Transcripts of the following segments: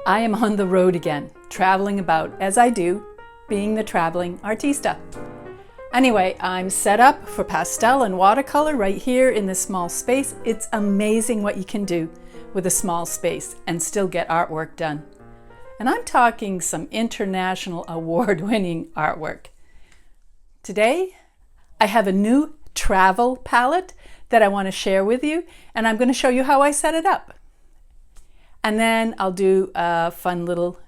I am on the road again, traveling about as I do, being the traveling artista. Anyway, I'm set up for pastel and watercolor right here in this small space. It's amazing what you can do with a small space and still get artwork done. And I'm talking some international award-winning artwork. Today, I have a new travel palette that I want to share with you, and I'm going to show you how I set it up. And then I'll do a fun little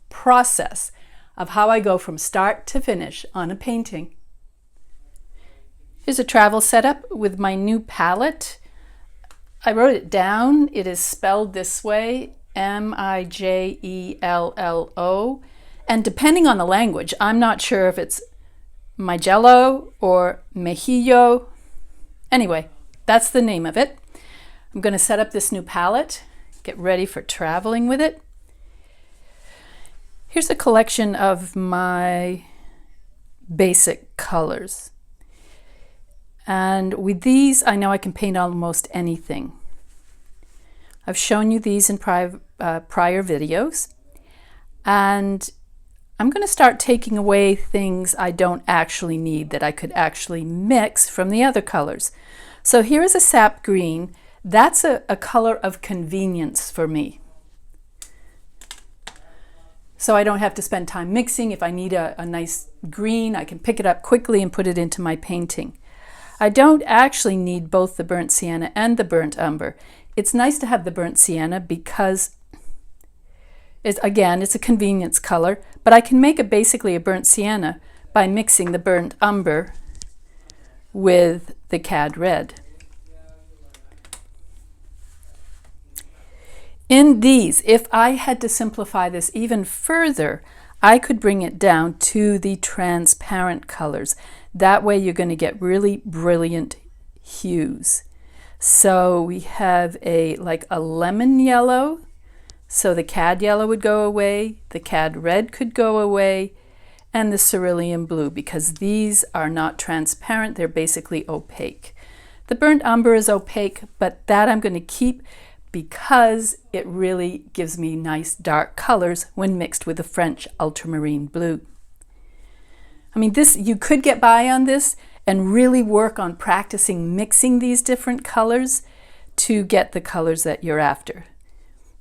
process of how I go from start to finish on a painting. Here's a travel setup with my new palette. I wrote it down. It is spelled this way, M-I-J-E-L-L-O. And depending on the language, I'm not sure if it's Mijello or Mejillo. Anyway, that's the name of it. I'm going to set up this new palette, get ready for traveling with it. Here's a collection of my basic colors. And with these, I know I can paint almost anything. I've shown you these in prior videos. And I'm going to start taking away things I don't actually need that I could actually mix from the other colors. So here is a sap green. That's a color of convenience for me. So I don't have to spend time mixing. If I need a nice green, I can pick it up quickly and put it into my painting. I don't actually need both the burnt sienna and the burnt umber. It's nice to have the burnt sienna because it's a convenience color, but I can make basically a burnt sienna by mixing the burnt umber with the cad red. In these, if I had to simplify this even further, I could bring it down to the transparent colors. That way you're going to get really brilliant hues. So we have like a lemon yellow, so the cad yellow would go away, the cad red could go away, and the cerulean blue, because these are not transparent, they're basically opaque. The burnt umber is opaque, but that I'm going to keep because it really gives me nice dark colors when mixed with the French ultramarine blue. I mean, you could get by on this and really work on practicing mixing these different colors to get the colors that you're after.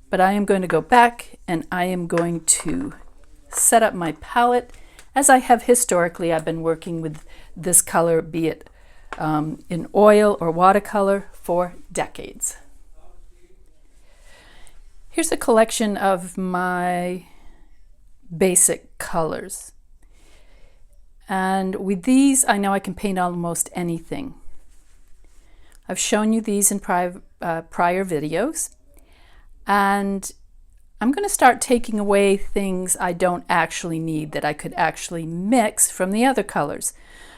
But I am going to go back and I am going to set up my palette. As I have historically, I've been working with this color, be it in oil or watercolor, for decades. Here's a collection of my basic colors. And with these, I know I can paint almost anything. I've shown you these in prior videos. And I'm going to start taking away things I don't actually need that I could actually mix from the other colors.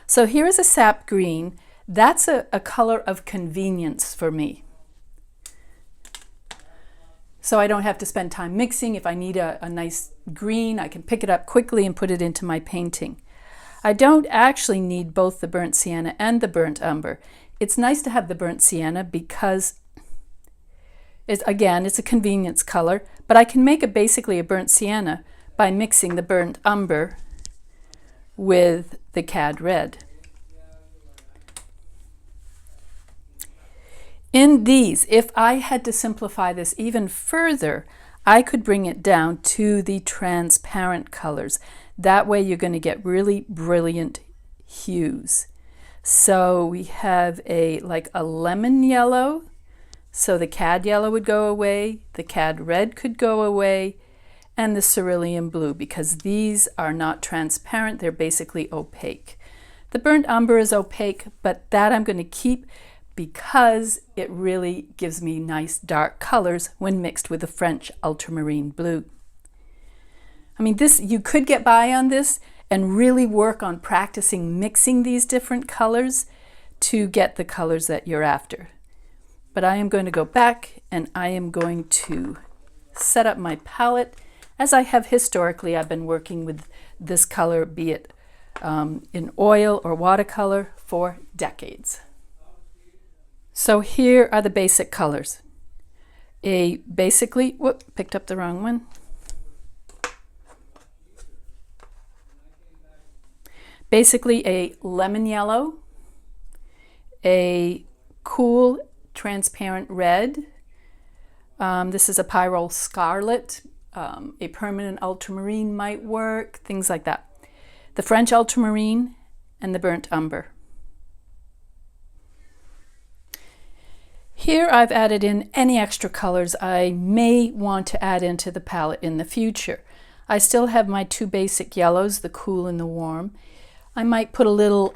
So here is a sap green. That's a color of convenience for me. So I don't have to spend time mixing. If I need a nice green, I can pick it up quickly and put it into my painting. I don't actually need both the burnt sienna and the burnt umber. It's nice to have the burnt sienna because it's a convenience color, but I can make basically a burnt sienna by mixing the burnt umber with the cad red. In these, if I had to simplify this even further, I could bring it down to the transparent colors. That way you're going to get really brilliant hues. So we have like a lemon yellow, so the cad yellow would go away, the cad red could go away, and the cerulean blue, because these are not transparent, they're basically opaque. The burnt umber is opaque, but that I'm going to keep because it really gives me nice dark colors when mixed with the French ultramarine blue. I mean, you could get by on this and really work on practicing mixing these different colors to get the colors that you're after. But I am going to go back and I am going to set up my palette. As I have historically, I've been working with this color, be it in oil or watercolor, for decades. So here are the basic colors. Picked up the wrong one. Basically a lemon yellow, a cool transparent red. This is a pyrrole scarlet. A permanent ultramarine might work, things like that. The French ultramarine and the burnt umber. Here I've added in any extra colors I may want to add into the palette in the future. I still have my two basic yellows, the cool and the warm. I might put a little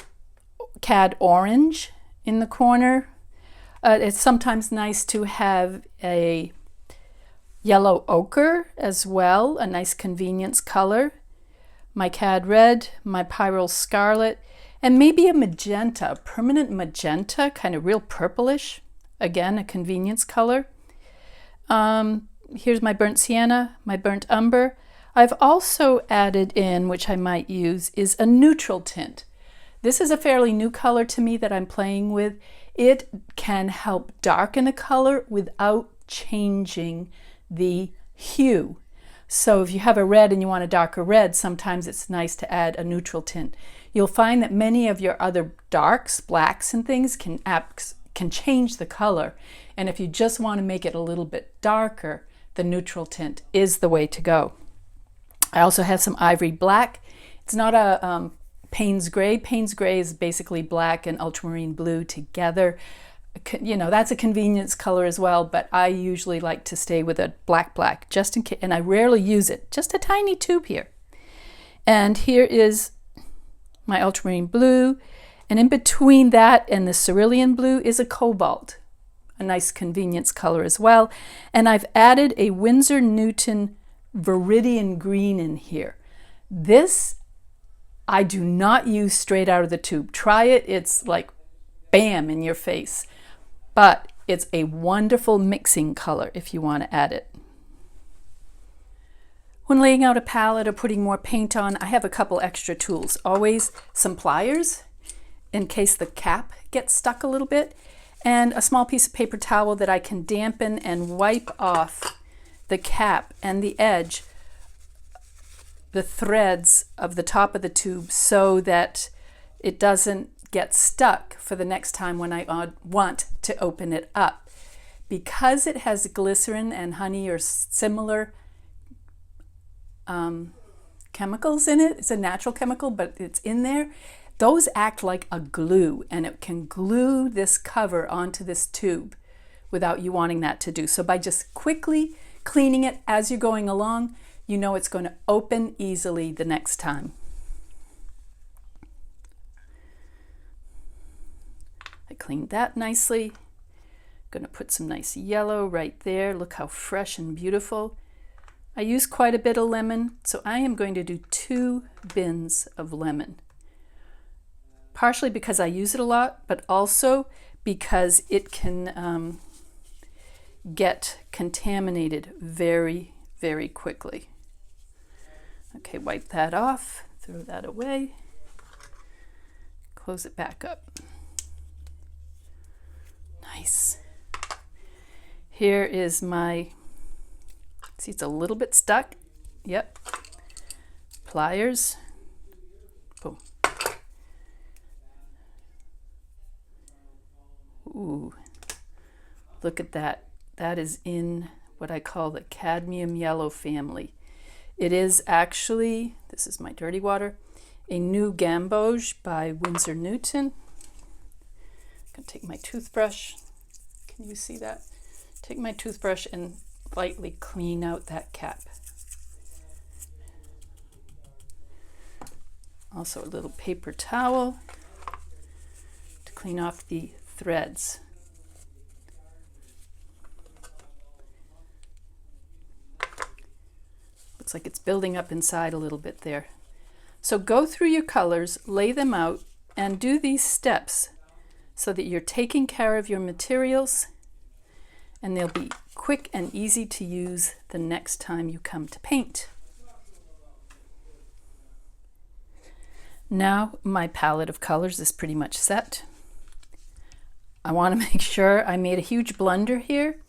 cad orange in the corner. It's sometimes nice to have a yellow ochre as well, a nice convenience color. My cad red, my pyrrole scarlet, and maybe a magenta, a permanent magenta, kind of real purplish. Again, a convenience color. Here's my burnt sienna, my burnt umber. I've also added in, which I might use, is a neutral tint. This is a fairly new color to me that I'm playing with. It can help darken a color without changing the hue. So if you have a red and you want a darker red, sometimes it's nice to add a neutral tint. You'll find that many of your other darks, blacks and things can change the color. And if you just want to make it a little bit darker, the neutral tint is the way to go. I also have some ivory black. It's not a Payne's gray. Payne's gray is basically black and ultramarine blue together. You know, that's a convenience color as well, but I usually like to stay with a black, just in case, and I rarely use it. Just a tiny tube here. And here is my ultramarine blue, and in between that and the cerulean blue is a cobalt, a nice convenience color as well. And I've added a Winsor Newton Viridian green in here. This I do not use straight out of the tube. Try it, it's like bam in your face. But it's a wonderful mixing color if you want to add it. When laying out a palette or putting more paint on, I have a couple extra tools. Always some pliers in case the cap gets stuck a little bit, and a small piece of paper towel that I can dampen and wipe off the cap and the edge, the threads of the top of the tube, so that it doesn't get stuck for the next time when I want to open it up. Because it has glycerin and honey or similar chemicals in it, it's a natural chemical, but it's in there, those act like a glue, and it can glue this cover onto this tube without you wanting that to do. So by just quickly cleaning it as you're going along, you know it's going to open easily the next time. I cleaned that nicely. Going to put some nice yellow right there. Look how fresh and beautiful. I use quite a bit of lemon, so I am going to do 2 bins of lemon. Partially because I use it a lot, but also because it can get contaminated very, very quickly. Okay, wipe that off, throw that away, close it back up. Nice. Here is my, see it's a little bit stuck. Yep. Pliers. Boom. Ooh, look at that. That is in what I call the cadmium yellow family. It is actually, this is my dirty water, a new gamboge by Winsor Newton. I'm going to take my toothbrush. Can you see that? Take my toothbrush and lightly clean out that cap. Also a little paper towel to clean off the threads. Looks like it's building up inside a little bit there. So go through your colors, lay them out, and do these steps so that you're taking care of your materials, and they'll be quick and easy to use the next time you come to paint. Now my palette of colors is pretty much set. I want to make sure I made a huge blunder here.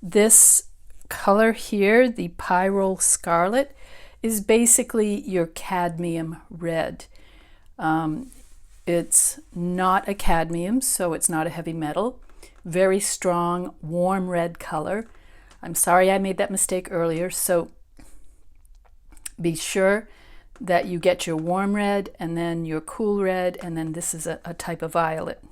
This color here, the pyrrole scarlet, is basically your cadmium red. It's not a cadmium, so it's not a heavy metal. Very strong, warm red color. I'm sorry I made that mistake earlier, so be sure that you get your warm red and then your cool red, and then this is a type of violet.